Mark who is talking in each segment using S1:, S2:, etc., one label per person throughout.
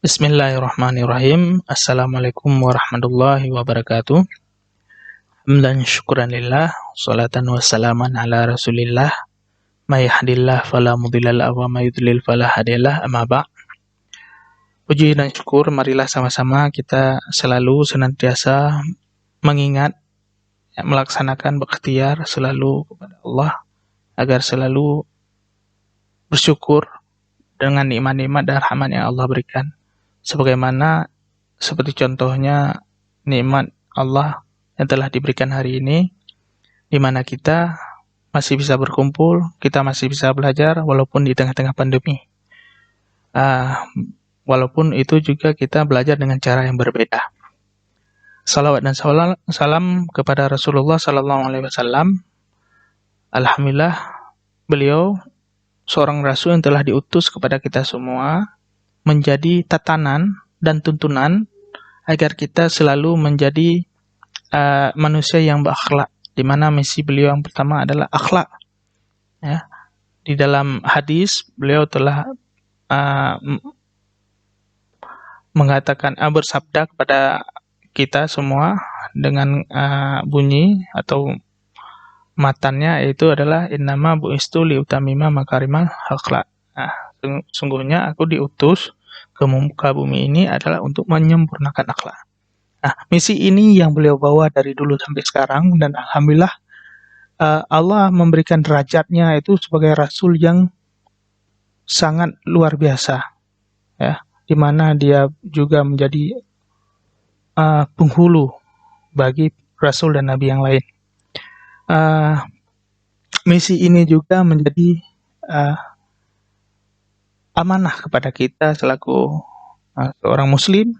S1: Bismillahirrahmanirrahim. Assalamualaikum warahmatullahi wabarakatuh. Hamdan syukuran lillah, salatan wassalaman ala rasulillah, may yahdihillahu fala mudhillalah wa may yudlil fala hadiyalah, amma ba'd. Puji dan syukur, marilah sama-sama kita selalu senantiasa mengingat, melaksanakan berikhtiar selalu kepada Allah, agar selalu bersyukur dengan nikmat-nikmat dan rahmat yang Allah berikan. Seperti contohnya nikmat Allah yang telah diberikan hari ini, di mana kita masih bisa berkumpul, kita masih bisa belajar walaupun di tengah-tengah pandemi. Walaupun itu juga kita belajar dengan cara yang berbeda. Salawat dan salam kepada Rasulullah SAW. Alhamdulillah, beliau seorang Rasul yang telah diutus kepada kita semua, menjadi tatanan dan tuntunan agar kita selalu menjadi manusia yang berakhlak, di mana misi beliau yang pertama adalah akhlak. Ya. Di dalam hadis beliau telah mengatakan, bersabda kepada kita semua dengan bunyi atau matannya, yaitu adalah innama bu'istu liutamima makarimal akhlak. Sungguhnya aku diutus ke muka bumi ini adalah untuk menyempurnakan akhlak. Misi ini yang beliau bawa dari dulu sampai sekarang, dan alhamdulillah Allah memberikan derajatnya itu sebagai Rasul yang sangat luar biasa, ya, di mana dia juga menjadi penghulu bagi Rasul dan Nabi yang lain. Misi ini juga menjadi amanah kepada kita selaku seorang muslim,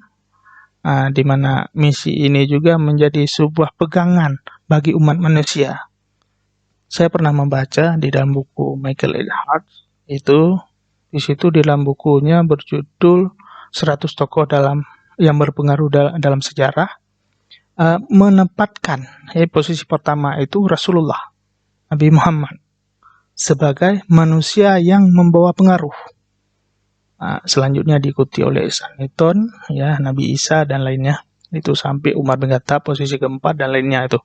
S1: di mana misi ini juga menjadi sebuah pegangan bagi umat manusia. Saya pernah membaca di dalam buku Michael Earhart, itu di situ di dalam bukunya berjudul 100 tokoh yang berpengaruh dalam sejarah, menempatkan posisi pertama itu Rasulullah Nabi Muhammad sebagai manusia yang membawa pengaruh. Selanjutnya diikuti oleh Newton, ya, Nabi Isa dan lainnya. Itu sampai Umar bin Khattab posisi keempat dan lainnya itu.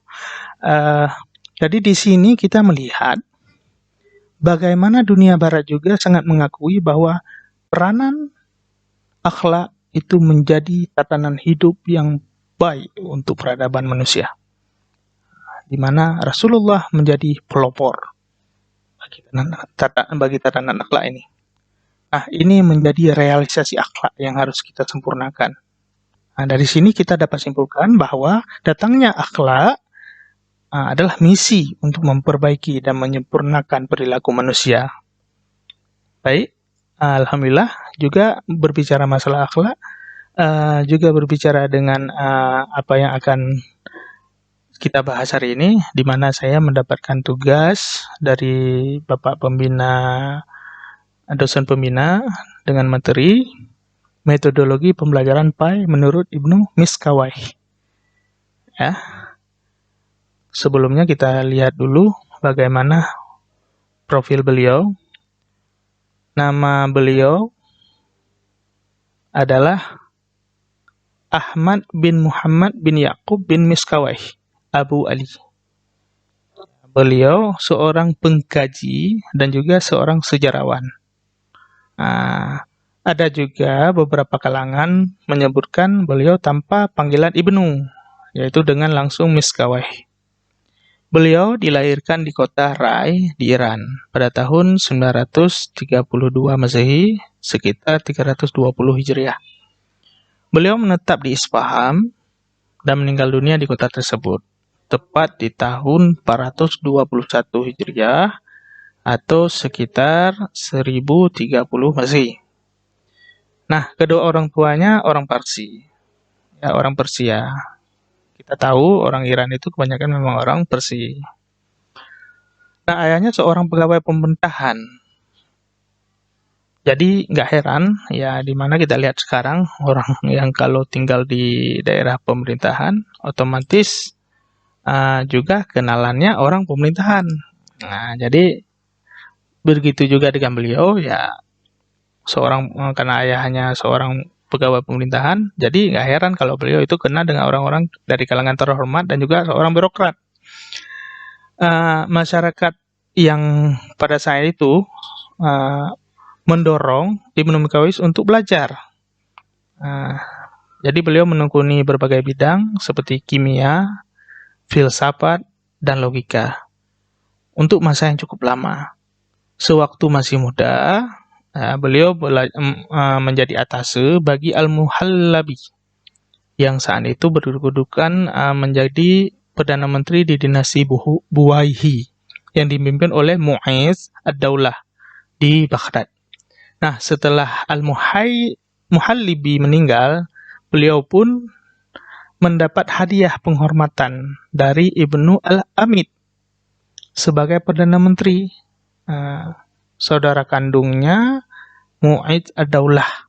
S1: Jadi di sini kita melihat bagaimana dunia barat juga sangat mengakui bahwa peranan akhlak itu menjadi tatanan hidup yang baik untuk peradaban manusia, di mana Rasulullah menjadi pelopor bagi tatanan akhlak ini. Ini menjadi realisasi akhlak yang harus kita sempurnakan. Dari sini kita dapat simpulkan bahwa datangnya akhlak adalah misi untuk memperbaiki dan menyempurnakan perilaku manusia. Baik, alhamdulillah juga berbicara masalah akhlak, juga berbicara dengan apa yang akan kita bahas hari ini, di mana saya mendapatkan tugas dari Bapak dosen pembina dengan materi metodologi pembelajaran PAI menurut Ibnu Miskawayh. Ya. Sebelumnya kita lihat dulu bagaimana profil beliau. Nama beliau adalah Ahmad bin Muhammad bin Yaqub bin Miskawayh Abu Ali. Beliau seorang pengkaji dan juga seorang sejarawan. Ada juga beberapa kalangan menyebutkan beliau tanpa panggilan Ibnu, yaitu dengan langsung Miskawayh. Beliau dilahirkan di kota Rai di Iran pada tahun 932 Masehi, sekitar 320 Hijriah. Beliau menetap di Isfahan dan meninggal dunia di kota tersebut, tepat di tahun 421 Hijriah atau sekitar 1030 Masehi. Nah, kedua orang tuanya orang Parsi, ya, orang Persia. Kita tahu orang Iran itu kebanyakan memang orang Persia. Nah, ayahnya seorang pegawai pemerintahan. Jadi nggak heran, ya, di mana kita lihat sekarang orang yang kalau tinggal di daerah pemerintahan otomatis juga kenalannya orang pemerintahan. Nah, jadi begitu juga dengan beliau, ya, karena ayahnya seorang pegawai pemerintahan, jadi nggak heran kalau beliau itu kena dengan orang-orang dari kalangan terhormat dan juga seorang birokrat. Masyarakat yang pada saat itu mendorong Ibnu Mikawais untuk belajar. Jadi beliau menekuni berbagai bidang seperti kimia, filsafat, dan logika untuk masa yang cukup lama. Sewaktu masih muda, beliau menjadi atase bagi Al-Muhallabi yang saat itu berkedudukan menjadi Perdana Menteri di dinasti Buwaihi yang dipimpin oleh Mu'izz ad-Daulah di Baghdad. Nah, setelah Al-Muhallibi meninggal, beliau pun mendapat hadiah penghormatan dari Ibnu Al-Amid sebagai Perdana Menteri. Saudara kandungnya Mu'izz ad-Daulah,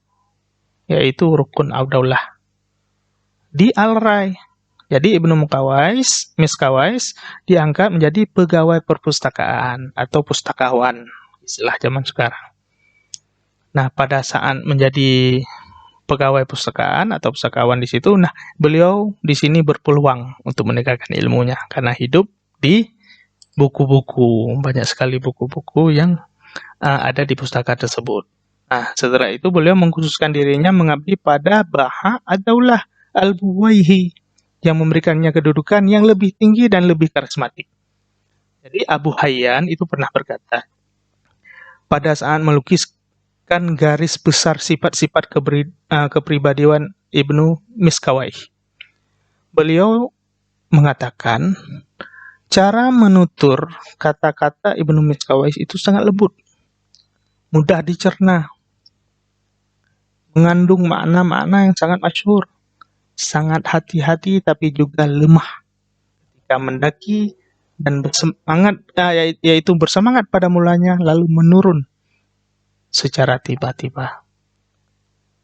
S1: yaitu Rukun ad-Daulah di Al-Rai. Jadi Ibnu Miskawais diangkat menjadi pegawai perpustakaan atau pustakawan, istilah zaman sekarang. Nah, pada saat menjadi pegawai pustakaan atau pustakawan di situ, nah beliau di sini berpeluang untuk menegakkan ilmunya karena hidup di buku-buku, banyak sekali buku-buku yang ada di pustaka tersebut. Nah, setelah itu beliau mengkhususkan dirinya mengabdi pada Baha ad-Daulah al-Buwaihi yang memberikannya kedudukan yang lebih tinggi dan lebih karismatik. Jadi Abu Hayyan itu pernah berkata, pada saat melukiskan garis besar sifat-sifat kepribadian Ibnu Miskawais, beliau mengatakan, cara menutur kata-kata Ibnu Miskawais itu sangat lembut, mudah dicerna, mengandung makna-makna yang sangat masyhur, sangat hati-hati tapi juga lemah ketika mendaki dan bersemangat, yaitu bersemangat pada mulanya lalu menurun secara tiba-tiba.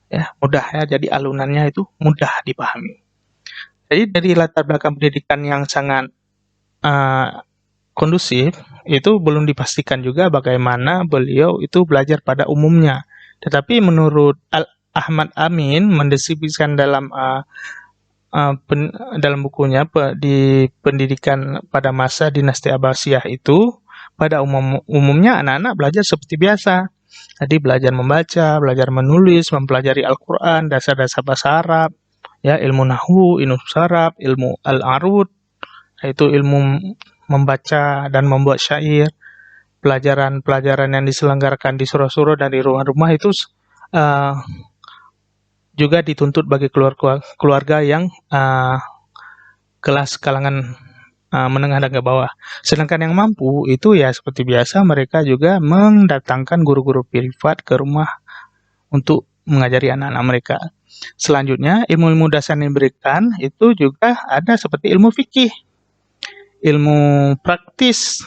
S1: Ya, mudah ya, jadi alunannya itu mudah dipahami. Jadi dari latar belakang pendidikan yang sangat kondusif, itu belum dipastikan juga bagaimana beliau itu belajar pada umumnya. Tetapi menurut Ahmad Amin mendeskripsikan dalam bukunya di pendidikan pada masa dinasti Abbasiyah itu, pada umumnya anak-anak belajar seperti biasa. Jadi belajar membaca, belajar menulis, mempelajari Al-Quran, dasar-dasar bahasa Arab, ya, ilmu nahwu, ilmu saraf, ilmu al-arud, yaitu ilmu membaca dan membuat syair. Pelajaran-pelajaran yang diselenggarakan di surau-surau dan di rumah-rumah itu juga dituntut bagi keluarga yang kelas kalangan menengah dan ke bawah. Sedangkan yang mampu itu ya seperti biasa mereka juga mendatangkan guru-guru privat ke rumah untuk mengajari anak-anak mereka. Selanjutnya, ilmu-ilmu dasar yang diberikan itu juga ada seperti ilmu fikih, ilmu praktis,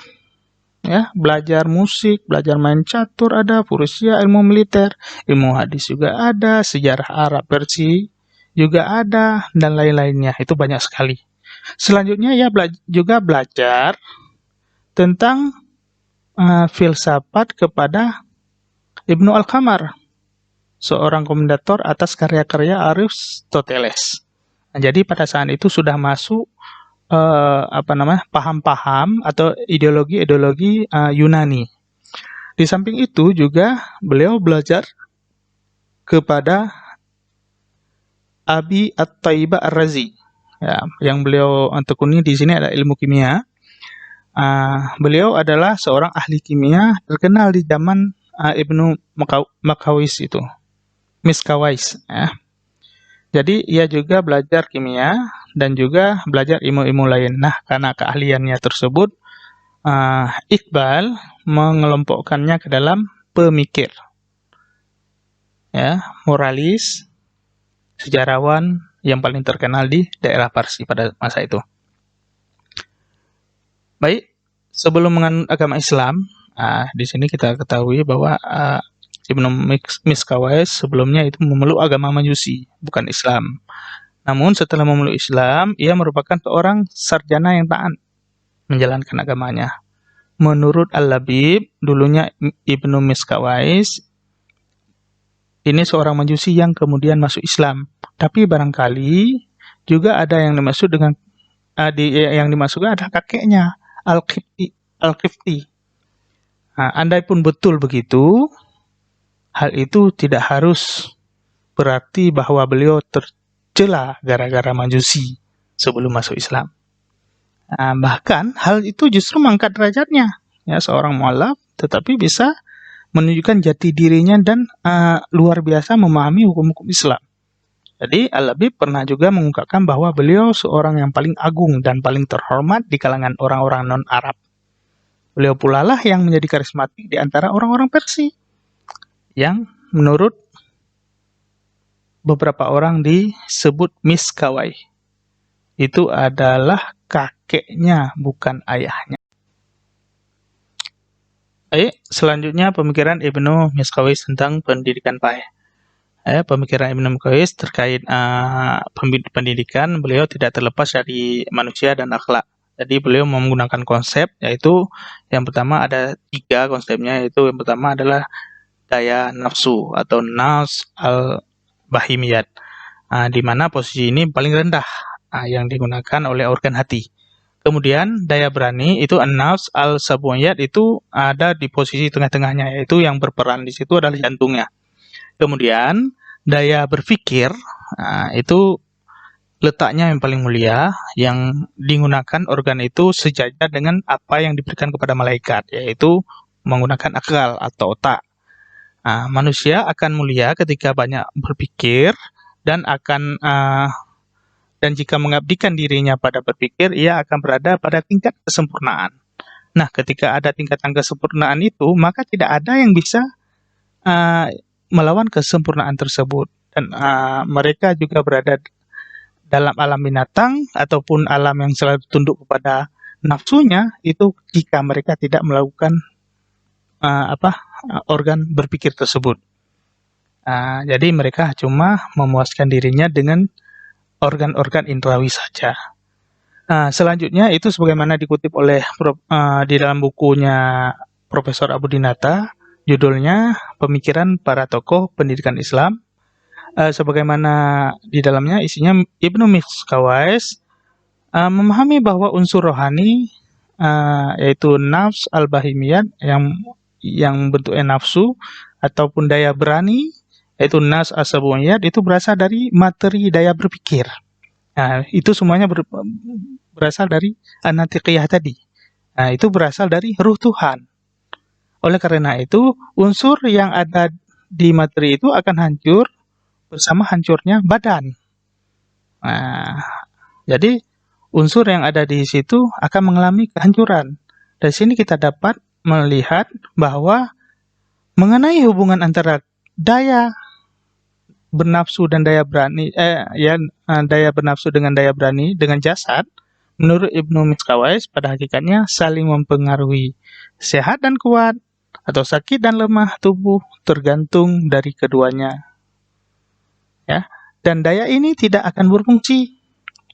S1: ya, belajar musik, belajar main catur ada, furusia, ilmu militer, ilmu hadis juga ada, sejarah Arab Persia juga ada, dan lain-lainnya. Itu banyak sekali. Selanjutnya ya juga belajar tentang filsafat kepada Ibnu Al-Qamar, seorang komentator atas karya-karya Aristoteles. Nah, jadi pada saat itu sudah masuk paham-paham atau ideologi-ideologi Yunani. Di samping itu juga beliau belajar kepada Abi At-Taibah Ar-Razi. Ya, yang beliau tekuni di sini adalah ilmu kimia. Beliau adalah seorang ahli kimia terkenal di zaman Ibnu Miskawais. Ya. Jadi ia juga belajar kimia dan juga belajar ilmu-ilmu lain. Nah, karena keahliannya tersebut, Iqbal mengelompokkannya ke dalam pemikir, ya, moralis, sejarawan yang paling terkenal di daerah Parsi pada masa itu. Baik, sebelum menganut agama Islam, di sini kita ketahui bahwa Ibnu Miskawais sebelumnya itu memeluk agama Majusi, bukan Islam. Namun setelah memeluk Islam, ia merupakan seorang sarjana yang taat menjalankan agamanya. Menurut Al-Labib, dulunya Ibnu Miskawais ini seorang Majusi yang kemudian masuk Islam. Tapi barangkali juga ada yang dimaksud dengan yang dimaksudkan adalah kakeknya, Al-Qibti. Nah, andai pun betul begitu, hal itu tidak harus berarti bahwa beliau tercela gara-gara Majusi sebelum masuk Islam. Bahkan hal itu justru mengangkat derajatnya. Ya, seorang mualaf tetapi bisa menunjukkan jati dirinya dan luar biasa memahami hukum-hukum Islam. Jadi Al-Labib pernah juga mengungkapkan bahwa beliau seorang yang paling agung dan paling terhormat di kalangan orang-orang non-Arab. Beliau pula lah yang menjadi karismatik di antara orang-orang Persia, yang menurut beberapa orang disebut Miskawai. Itu adalah kakeknya, bukan ayahnya. Baik, selanjutnya pemikiran Ibnu Miskawais tentang pendidikan baik. Pemikiran Ibnu Miskawais terkait pendidikan, beliau tidak terlepas dari manusia dan akhlak. Jadi beliau menggunakan konsep, yaitu yang pertama ada 3 konsepnya, yaitu yang pertama adalah daya nafsu atau nafs al-bahimiyat, di mana posisi ini paling rendah yang digunakan oleh organ hati. Kemudian daya berani itu an-nafs al-sabuniyat, itu ada di posisi tengah-tengahnya, yaitu yang berperan di situ adalah jantungnya. Kemudian daya berpikir itu letaknya yang paling mulia, yang digunakan organ itu sejajar dengan apa yang diberikan kepada malaikat, yaitu menggunakan akal atau otak. Manusia akan mulia ketika banyak berpikir dan jika mengabdikan dirinya pada berpikir, ia akan berada pada tingkat kesempurnaan. Nah, ketika ada tingkatan kesempurnaan itu, maka tidak ada yang bisa melawan kesempurnaan tersebut. Dan mereka juga berada dalam alam binatang ataupun alam yang selalu tunduk kepada nafsunya, itu jika mereka tidak melakukan organ berpikir tersebut. Jadi mereka cuma memuaskan dirinya dengan organ-organ indrawi saja. Selanjutnya itu sebagaimana dikutip oleh di dalam bukunya Profesor Abu Dinata, judulnya Pemikiran Para Tokoh Pendidikan Islam. Sebagaimana di dalamnya isinya, Ibnu Miskawais memahami bahwa unsur rohani yaitu nafs al-bahimiyat yang bentuknya nafsu, ataupun daya berani yaitu nafs as-sabuniyat, itu berasal dari materi daya berpikir. Itu semuanya berasal dari an-natiqiyah tadi. Itu berasal dari ruh Tuhan. Oleh karena itu, unsur yang ada di materi itu akan hancur bersama hancurnya badan. Jadi unsur yang ada di situ akan mengalami kehancuran. Dari sini kita dapat melihat bahwa mengenai hubungan antara daya bernafsu dan daya berani, daya bernafsu dengan daya berani dengan jasad, menurut Ibnu Miskawais pada hakikatnya saling mempengaruhi. Sehat dan kuat atau sakit dan lemah tubuh tergantung dari keduanya. Ya, dan daya ini tidak akan berfungsi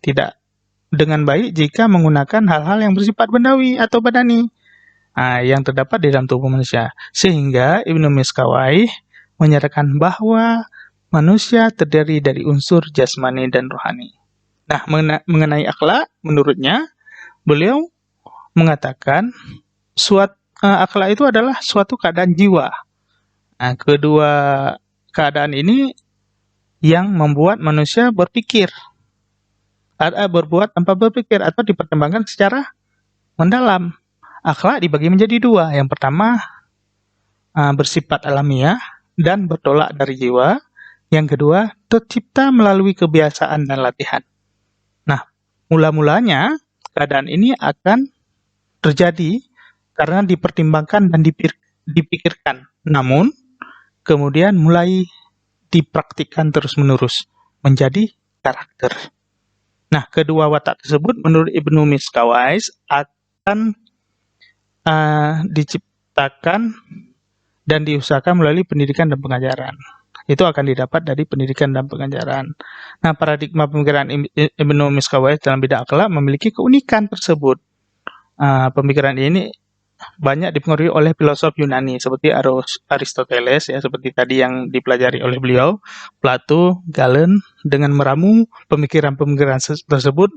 S1: tidak dengan baik jika menggunakan hal-hal yang bersifat bendawi atau badani yang terdapat di dalam tubuh manusia. Sehingga Ibnu Miskawais menyatakan bahwa manusia terdiri dari unsur jasmani dan rohani. Nah, mengenai akhlak, menurutnya beliau mengatakan akhlak itu adalah suatu keadaan jiwa. Kedua keadaan ini yang membuat manusia berpikir, berbuat tanpa berpikir, atau dipertimbangkan secara mendalam. Akhlak dibagi menjadi 2. Yang pertama bersifat alamiah dan bertolak dari jiwa. Yang kedua tercipta melalui kebiasaan dan latihan. Nah, mula-mulanya keadaan ini akan terjadi karena dipertimbangkan dan dipikirkan. Namun kemudian mulai dipraktikkan terus-menerus menjadi karakter. Nah, kedua watak tersebut menurut Ibnu Miskawais akan diciptakan dan diusahakan melalui pendidikan dan pengajaran. Itu akan didapat dari pendidikan dan pengajaran. Nah, paradigma pemikiran Ibnu Miskawais dalam bidang akhlak memiliki keunikan tersebut. Pemikiran ini banyak dipengaruhi oleh filosof Yunani seperti Aristoteles ya, seperti tadi yang dipelajari oleh beliau, Plato, Galen, dengan meramu pemikiran-pemikiran tersebut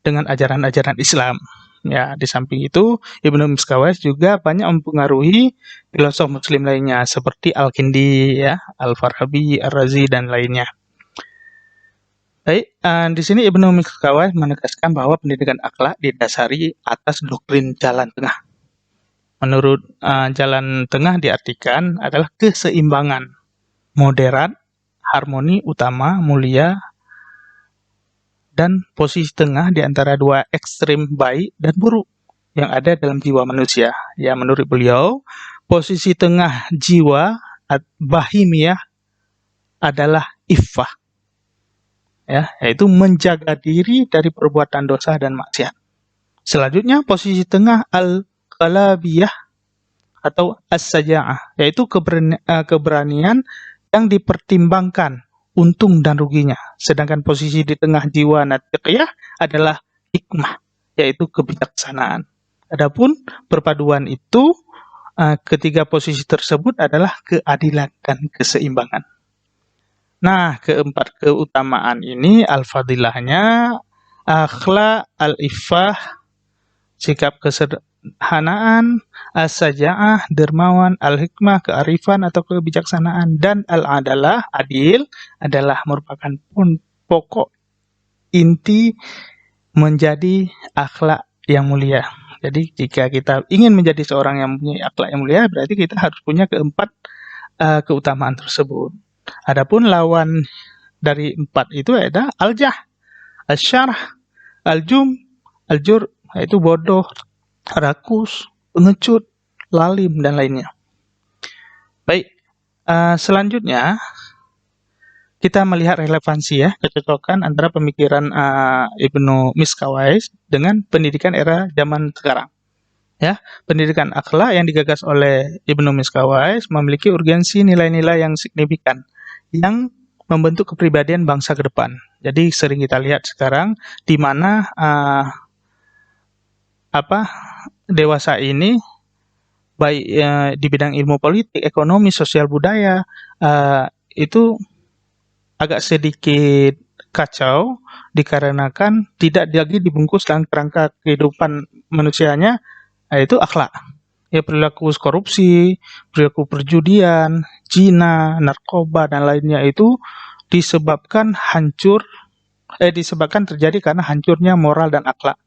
S1: dengan ajaran-ajaran Islam. Ya, di samping itu Ibnu Miskawais juga banyak mempengaruhi filosof Muslim lainnya seperti Al-Kindi ya, Al-Farabi, Ar-Razi dan lainnya. Baik, di sini Ibnu Miskawais menegaskan bahwa pendidikan akhlak didasari atas doktrin jalan tengah. Menurut jalan tengah diartikan adalah keseimbangan, moderat, harmoni utama, mulia, dan posisi tengah di antara dua ekstrim baik dan buruk yang ada dalam jiwa manusia. Ya, menurut beliau, posisi tengah jiwa bahimiyah adalah iffah, ya, yaitu menjaga diri dari perbuatan dosa dan maksiat. Selanjutnya, posisi tengah al-qalabiyah atau as-saja'ah, yaitu keberanian yang dipertimbangkan untung dan ruginya. Sedangkan posisi di tengah jiwa natiqiyah adalah hikmah, yaitu kebijaksanaan. Adapun perpaduan itu, ketiga posisi tersebut adalah keadilan dan keseimbangan. Nah, keempat keutamaan ini al-fadilahnya akhlak, al-iffah, sikap kehanaan, as-saja'ah, dermawan, al-hikmah, kearifan atau kebijaksanaan, dan al-adalah, adil, adalah merupakan pokok inti menjadi akhlak yang mulia. Jadi jika kita ingin menjadi seorang yang mempunyai akhlak yang mulia, berarti kita harus punya keempat keutamaan tersebut. Adapun lawan dari empat itu adalah al-jah, al-syarah, al-jum, al-jur, yaitu bodoh, rakus, pengecut, lalim, dan lainnya. Baik, selanjutnya kita melihat relevansi ya, kecocokan antara pemikiran Ibnu Miskawais dengan pendidikan era zaman sekarang. Ya, pendidikan akhlak yang digagas oleh Ibnu Miskawais memiliki urgensi nilai-nilai yang signifikan yang membentuk kepribadian bangsa ke depan. Jadi sering kita lihat sekarang di mana dewasa ini baik di bidang ilmu politik, ekonomi, sosial, budaya itu agak sedikit kacau dikarenakan tidak lagi dibungkus dalam kerangka kehidupan manusianya, yaitu akhlak. Ya, perilaku korupsi, perilaku perjudian, zina, narkoba dan lainnya itu disebabkan terjadi karena hancurnya moral dan akhlak.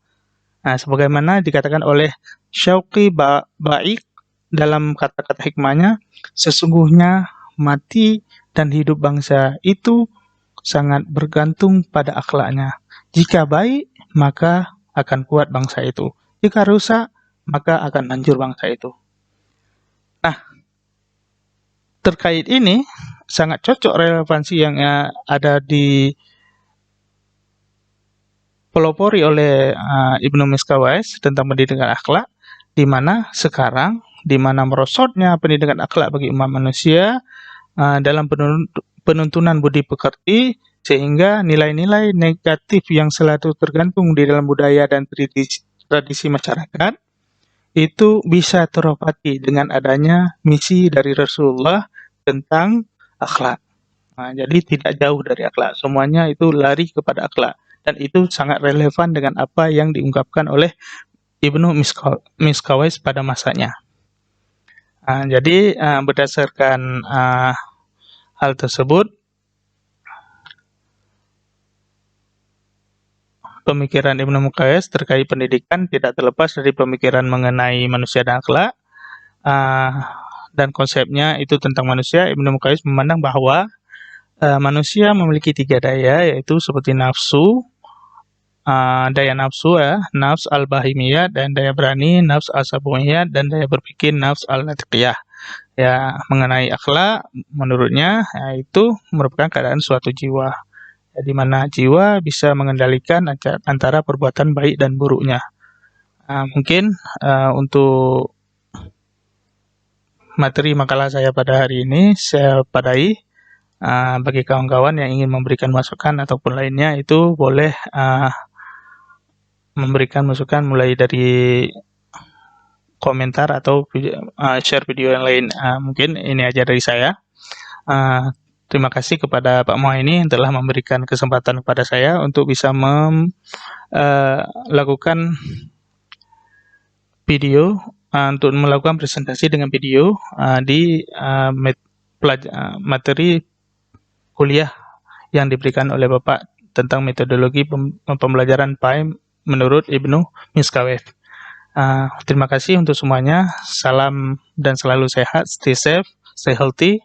S1: Nah, sebagaimana dikatakan oleh Syauqi Baik dalam kata-kata hikmahnya, sesungguhnya mati dan hidup bangsa itu sangat bergantung pada akhlaknya. Jika baik, maka akan kuat bangsa itu. Jika rusak, maka akan hancur bangsa itu. Nah, terkait ini sangat cocok relevansi yang ada di pelopori oleh Ibnu Miskawais tentang pendidikan akhlak, di mana sekarang, di mana merosotnya pendidikan akhlak bagi umat manusia dalam penuntunan budi pekerti, sehingga nilai-nilai negatif yang selalu tergantung di dalam budaya dan tradisi masyarakat itu bisa terobati dengan adanya misi dari Rasulullah tentang akhlak. Nah, jadi tidak jauh dari akhlak, semuanya itu lari kepada akhlak, dan itu sangat relevan dengan apa yang diungkapkan oleh Ibnu Miskawais pada masanya. Jadi berdasarkan hal tersebut, pemikiran Ibnu Miskawais terkait pendidikan tidak terlepas dari pemikiran mengenai manusia dan akhlak, dan konsepnya itu tentang manusia. Ibnu Miskawais memandang bahwa manusia memiliki 3 daya, yaitu seperti nafsu, daya nafsu ya, nafs al-bahimiyah, dan daya berani, nafs al-sabuniyah, dan daya berpikir, nafs al-natiqiyah. Ya, mengenai akhlak, menurutnya itu merupakan keadaan suatu jiwa, di mana jiwa bisa mengendalikan antara perbuatan baik dan buruknya. Mungkin untuk materi makalah saya pada hari ini saya padai. Bagi kawan-kawan yang ingin memberikan masukan ataupun lainnya, itu boleh memberikan masukan mulai dari komentar atau share video yang lain. Mungkin ini aja dari saya. Terima kasih kepada Pak Muhaini yang telah memberikan kesempatan kepada saya untuk bisa melakukan video, untuk melakukan presentasi dengan video di materi kuliah yang diberikan oleh Bapak tentang metodologi pembelajaran PAI menurut Ibnu Miskaweh. Terima kasih untuk semuanya. Salam dan selalu sehat, stay safe, stay healthy,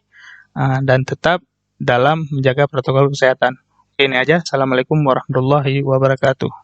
S1: dan tetap dalam menjaga protokol kesehatan. Ini aja. Assalamualaikum warahmatullahi wabarakatuh.